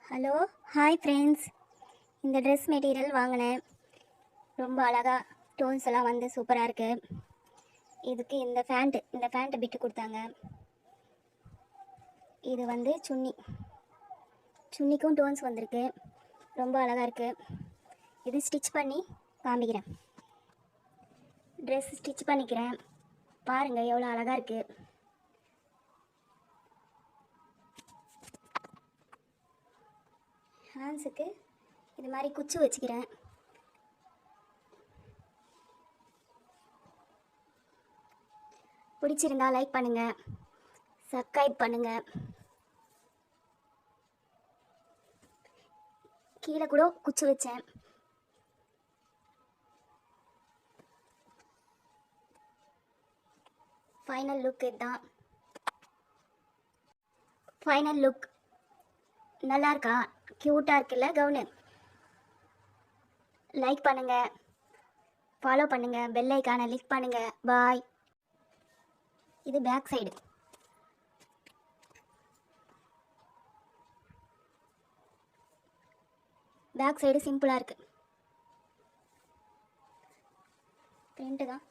Hello, hi friends. இந்த dress material வாங்கினேன். ரொம்ப அழகாக ஸ்டோன்ஸ் எல்லாம் வந்து சூப்பராக இருக்குது. இதுக்கு இந்த ஃபேண்ட்டு பிட்டு கொடுத்தாங்க. இது வந்து சுன்னிக்கும் டோன்ஸ் வந்திருக்கு. ரொம்ப அழகாக இருக்குது. இது ஸ்டிச் பண்ணி காமிக்கிறேன். ட்ரெஸ் ஸ்டிச் பண்ணிக்கிறேன். பாருங்கள் எவ்வளோ அழகாக இருக்குது. ஹேண்ட்ஸுக்கு இது மாதிரி குச்சி வச்சுக்கிறேன். பிடிச்சிருந்தா லைக் பண்ணுங்கள், சப்ஸ்கிரைப் பண்ணுங்கள். கீழே கூட குச்சி வச்சேன். ஃபைனல் லுக் இதுதான். ஃபைனல் லுக் நல்லா இருக்கா? க்யூட்டாக இருக்குல்ல கவுனு? லைக் பண்ணுங்கள், ஃபாலோ பண்ணுங்கள், பெல் ஐக்கானை கிளிக் பண்ணுங்கள். பாய். இது பேக் சைடு. பேக் சைடு சிம்பிளாக இருக்குது. பிரிண்ட்டு தான்.